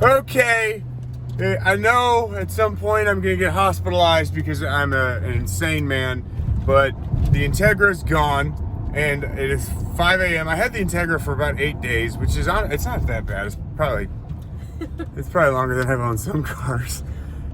Okay, I know at some point I'm gonna get hospitalized because I'm an insane man, but the Integra's gone and it is 5 a.m. I had the Integra for about 8 days, which is it's not that bad. It's probably longer than I've owned some cars.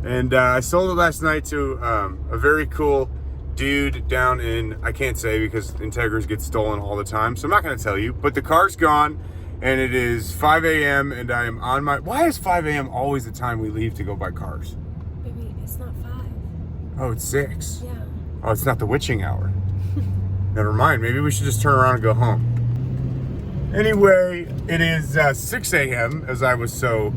And I sold it last night to a very cool dude down in, I can't say because Integras get stolen all the time, so I'm not gonna tell you, but the car's gone. And it is 5 a.m. and I am on my... Why is 5 a.m. always the time we leave to go buy cars? Baby, it's not 5. Oh, it's 6. Yeah. Oh, it's not the witching hour. Never mind. Maybe we should just turn around and go home. Anyway, it is 6 a.m. as I was so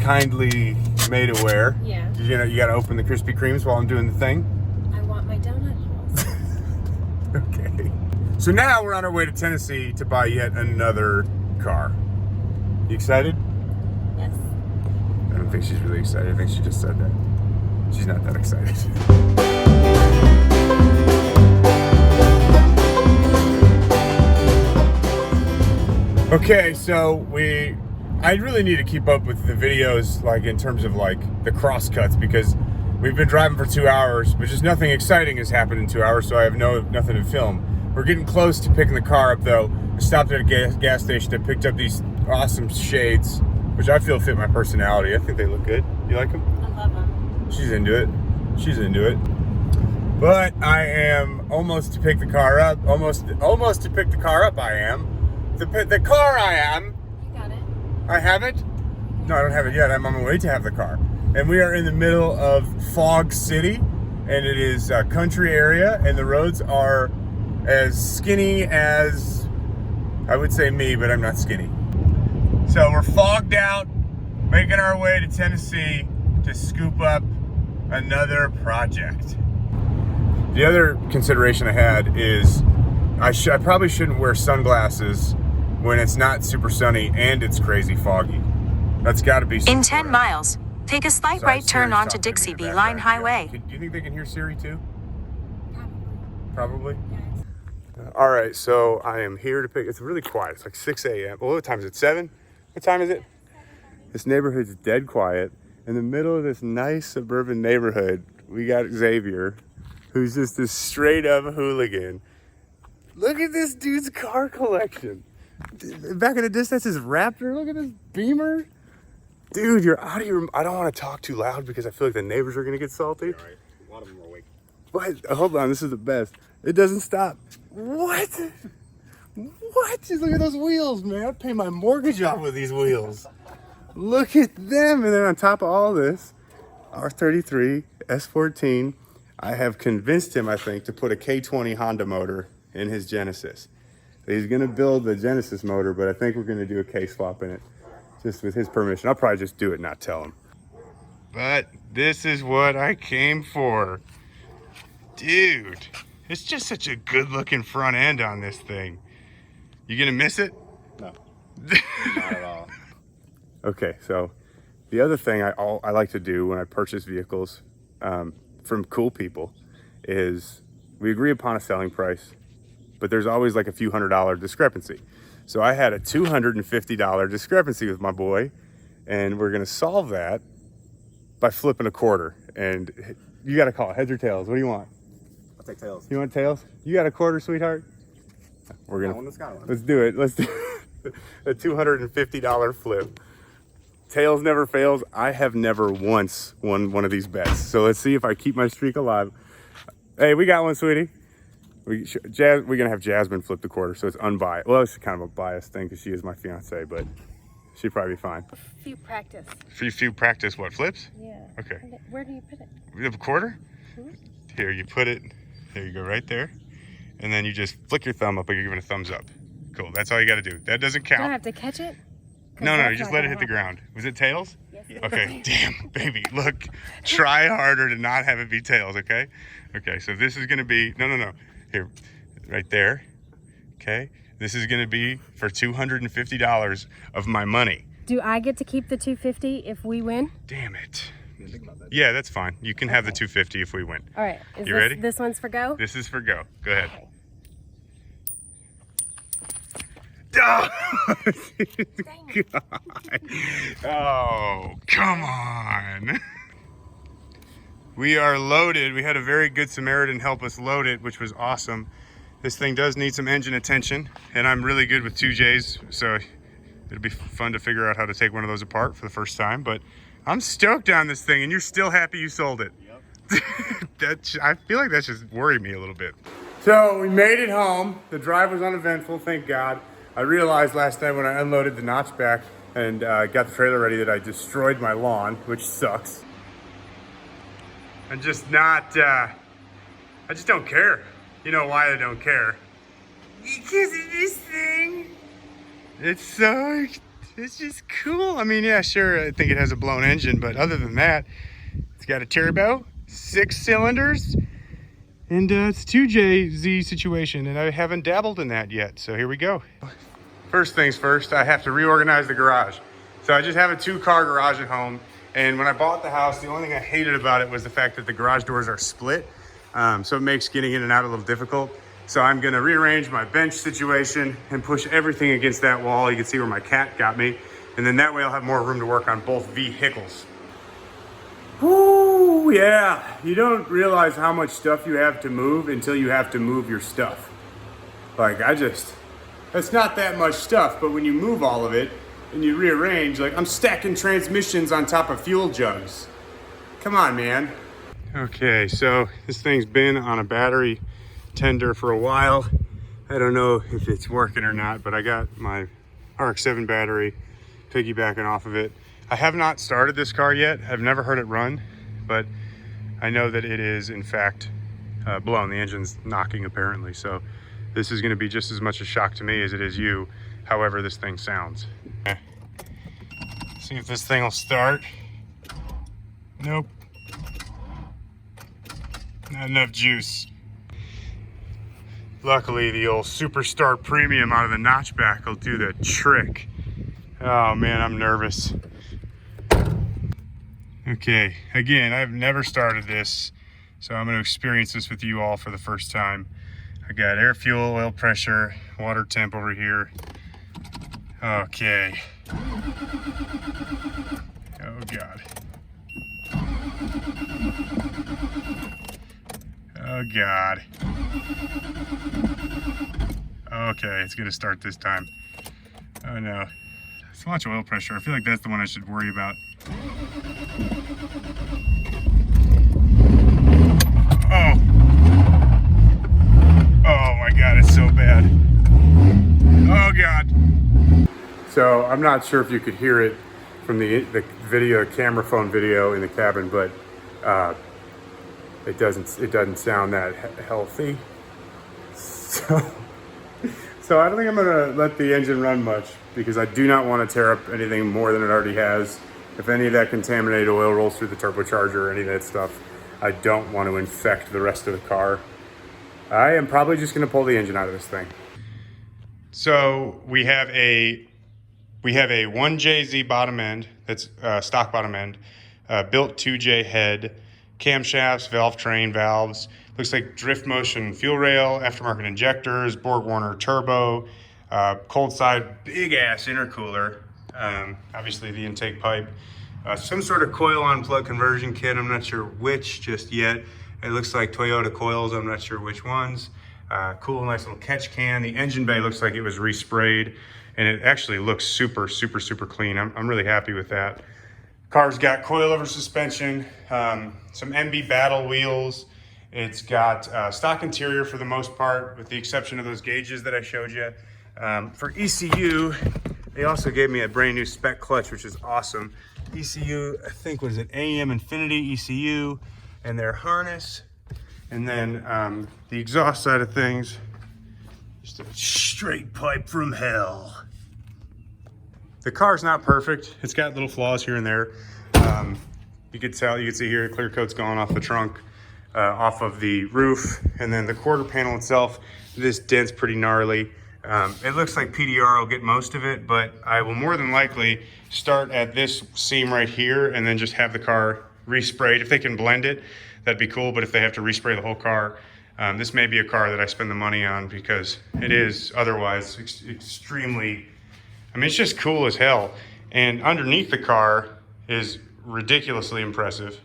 kindly made aware. Yeah. You know, you got to open the Krispy Kremes while I'm doing the thing. I want my donut holes. Okay. So now we're on our way to Tennessee to buy yet another car. You excited? Yes. I don't think she's really excited. I think she just said that. She's not that excited. Okay, so I really need to keep up with the videos, like in terms of like the cross cuts, because we've been driving for 2 hours, but just nothing exciting has happened in 2 hours, so I have nothing to film. We're getting close to picking the car up though. I stopped at a gas station and picked up these awesome shades, which I feel fit my personality. I think they look good. You like them? I love them. She's into it. She's into it. But I am almost to pick the car up. Almost to pick the car up I am. The car I am. You got it. I have it? No, I don't have it yet. I'm on my way to have the car. And we are in the middle of Fog City. And it is a country area. And the roads are as skinny as, I would say me, but I'm not skinny. So we're fogged out, making our way to Tennessee to scoop up another project. The other consideration I had is I probably shouldn't wear sunglasses when it's not super sunny and it's crazy foggy. That's got to be in 10 miles. Take a slight right turn onto Dixie B Line Highway. Do you think they can hear Siri too? Probably? Yeah. All right, so I am here to pick, it's really quiet. It's like 6 a.m. Well, what time is it, 7? What time is it? This neighborhood's dead quiet. In the middle of this nice suburban neighborhood, we got Xavier, who's just this straight up hooligan. Look at this dude's car collection. Back in the distance is Raptor. Look at this Beamer. Dude, you're out of your... I don't want to talk too loud because I feel like the neighbors are going to get salty. All right. A lot of them are awake. But hold on, this is the best. It doesn't stop. What? What? Just look at those wheels, man. I'd pay my mortgage off with these wheels. Look at them. And then on top of all this, R33, S14, I have convinced him, I think, to put a K20 Honda motor in his Genesis. He's going to build the Genesis motor, but I think we're going to do a K-swap in it, just with his permission. I'll probably just do it and not tell him. But this is what I came for. Dude, it's just such a good-looking front end on this thing. You going to miss it? No, not at all. Okay, so the other thing I like to do when I purchase vehicles from cool people is we agree upon a selling price, but there's always like a few $100 discrepancy. So I had a $250 discrepancy with my boy, and we're gonna solve that by flipping a quarter. And you gotta call it heads or tails. What do you want? I'll take tails. You want tails? You got a quarter, sweetheart? We're gonna. One. Let's do it. Let's do a $250 flip. Tails never fails. I have never once won one of these bets. So let's see if I keep my streak alive. Hey, we got one, sweetie. We're gonna have Jasmine flip the quarter, so it's unbiased. Well, it's kind of a biased thing because she is my fiance, but she'd probably be fine. Few practice. Few practice what, flips? Yeah. Okay. Where do you put it? We have a quarter? Hmm? Here, you put it. There you go, right there. And then you just flick your thumb up like you're giving a thumbs up. Cool, that's all you gotta do. That doesn't count. Do I have to catch it? No, you just let it hit the ground. Was it tails? Yes. Okay, damn, baby, look, try harder to not have it be tails, okay? Okay, so this is gonna be, no. Here, right there, okay? This is gonna be for $250 of my money. Do I get to keep the $250 if we win? Damn it. Yeah, that's fine. You can have the $250 if we win. All right. You ready? This one's for go? This is for go. Go ahead. Okay. Oh, God. Oh, come on. We are loaded. We had a very good Samaritan help us load it, which was awesome. This thing does need some engine attention, and I'm really good with 2Js, so it'll be fun to figure out how to take one of those apart for the first time. But I'm stoked on this thing, and you're still happy you sold it. Yep. I feel like that just worried me a little bit. So we made it home. The drive was uneventful, thank God. I realized last night when I unloaded the notchback and got the trailer ready that I destroyed my lawn, which sucks. I'm just not, I just don't care. You know why I don't care? Because of this thing. It's just cool. I mean, yeah, sure, I think it has a blown engine, but other than that, it's got a turbo, 6 cylinders, and it's a 2JZ situation, and I haven't dabbled in that yet, so here we go. First things first, I have to reorganize the garage. So I just have a 2-car garage at home, and when I bought the house, the only thing I hated about it was the fact that the garage doors are split, so it makes getting in and out a little difficult. So I'm gonna rearrange my bench situation and push everything against that wall. You can see where my cat got me, and then that way I'll have more room to work on both vehicles. Whoo, yeah. You don't realize how much stuff you have to move until you have to move your stuff. Like, that's not that much stuff, but when you move all of it and you rearrange, like, I'm stacking transmissions on top of fuel jugs. Come on, man. Okay, so this thing's been on a battery tender for a while. I don't know if it's working or not, but I got my RX-7 battery piggybacking off of it. I have not started this car yet. I've never heard it run, but I know that it is in fact blown. The engine's knocking apparently. So this is gonna be just as much a shock to me as it is you, however this thing sounds. See if this thing will start. Nope. Not enough juice. Luckily, the old Superstar Premium out of the notchback will do the trick. Oh man, I'm nervous. Okay, again, I've never started this, so I'm gonna experience this with you all for the first time. I got air, fuel, oil pressure, water temp over here. Okay. Oh God. Oh God. Okay, it's gonna start this time. Oh no. So much oil pressure. I feel like that's the one I should worry about. Oh. Oh my God, it's so bad. Oh God. So I'm not sure if you could hear it from the video, camera phone video in the cabin, but it doesn't sound that healthy. So I don't think I'm gonna let the engine run much because I do not want to tear up anything more than it already has. If any of that contaminated oil rolls through the turbocharger or any of that stuff, I don't want to infect the rest of the car. I am probably just gonna pull the engine out of this thing. So we have a 1JZ bottom end, that's stock bottom end, built 2J head, camshafts, valve train, valves, looks like drift motion fuel rail, aftermarket injectors, Borg-Warner turbo, cold side big ass intercooler, obviously the intake pipe, some sort of coil on plug conversion kit, I'm not sure which just yet. It looks like Toyota coils, I'm not sure which ones. Cool, nice little catch can. The engine bay looks like it was resprayed, and it actually looks super, super, super clean. I'm really happy with that. Car's got coilover suspension, some MB battle wheels. It's got stock interior for the most part, with the exception of those gauges that I showed you. For ECU, they also gave me a brand new spec clutch, which is awesome. ECU, I think, was it AM Infinity ECU, and their harness. And then the exhaust side of things, just a straight pipe from hell. The car's not perfect. It's got little flaws here and there. You can see here, clear coat's going off the trunk, off of the roof, and then the quarter panel itself, this dent's pretty gnarly. It looks like PDR will get most of it, but I will more than likely start at this seam right here and then just have the car resprayed. If they can blend it, that'd be cool, but if they have to respray the whole car, This may be a car that I spend the money on because it is otherwise extremely, I mean, it's just cool as hell. And underneath the car is ridiculously impressive.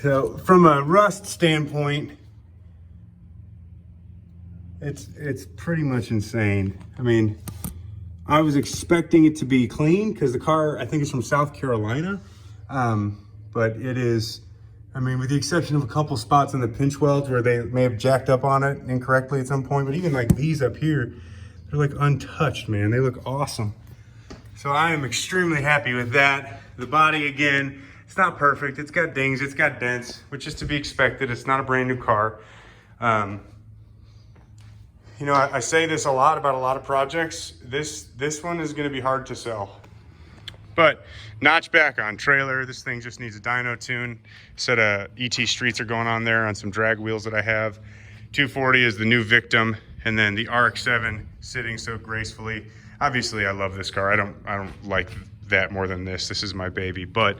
So from a rust standpoint, it's pretty much insane. I mean, I was expecting it to be clean because the car, I think, is from South Carolina. But it is, I mean, with the exception of a couple spots on the pinch welds where they may have jacked up on it incorrectly at some point, but even like these up here, they're like untouched, man. They look awesome. So I am extremely happy with that. The body, again, it's not perfect. It's got dings, it's got dents, which is to be expected. It's not a brand new car. You know, I say this a lot about a lot of projects. This one is gonna be hard to sell. But notch back on trailer. This thing just needs a dyno tune. Set of ET streets are going on there on some drag wheels that I have. 240 is the new victim, and then the RX-7 sitting so gracefully. Obviously, I love this car. I don't like that more than this. This is my baby, but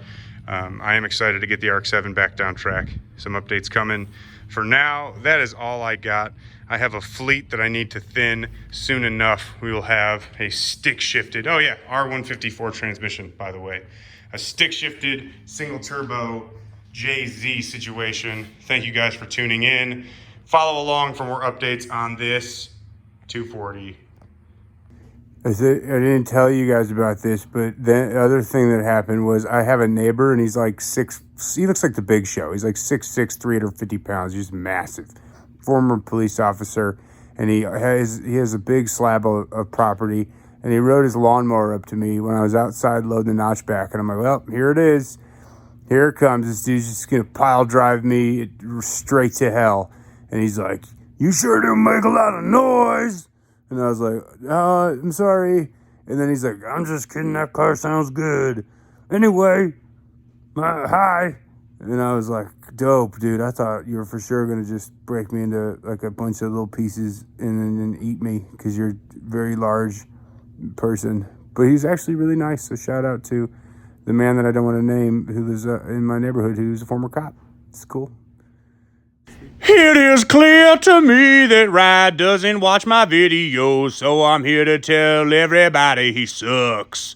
I am excited to get the RX-7 back down track. Some updates coming. For now, that is all I got. I have a fleet that I need to thin. Soon enough, we will have a stick-shifted, oh yeah, R154 transmission, by the way. A stick-shifted, single turbo JZ situation. Thank you guys for tuning in. Follow along for more updates on this 240. I didn't tell you guys about this, but the other thing that happened was I have a neighbor and he's like he looks like the Big Show. He's like 6'6", 350 pounds. He's massive. Former police officer, and he has a big slab of property, and he rode his lawnmower up to me when I was outside loading the notchback, and I'm like, well, here it is. Here it comes. This dude's just going to pile drive me straight to hell. And he's like, you sure didn't make a lot of noise. And I was like, I'm sorry. And then he's like, I'm just kidding. That car sounds good. Anyway, hi. And I was like, dope, dude. I thought you were for sure going to just break me into like a bunch of little pieces and then eat me because you're a very large person. But he's actually really nice. So shout out to the man that I don't want to name who lives in my neighborhood who's a former cop. It's cool. It is clear to me that Ryan doesn't watch my videos, so I'm here to tell everybody he sucks.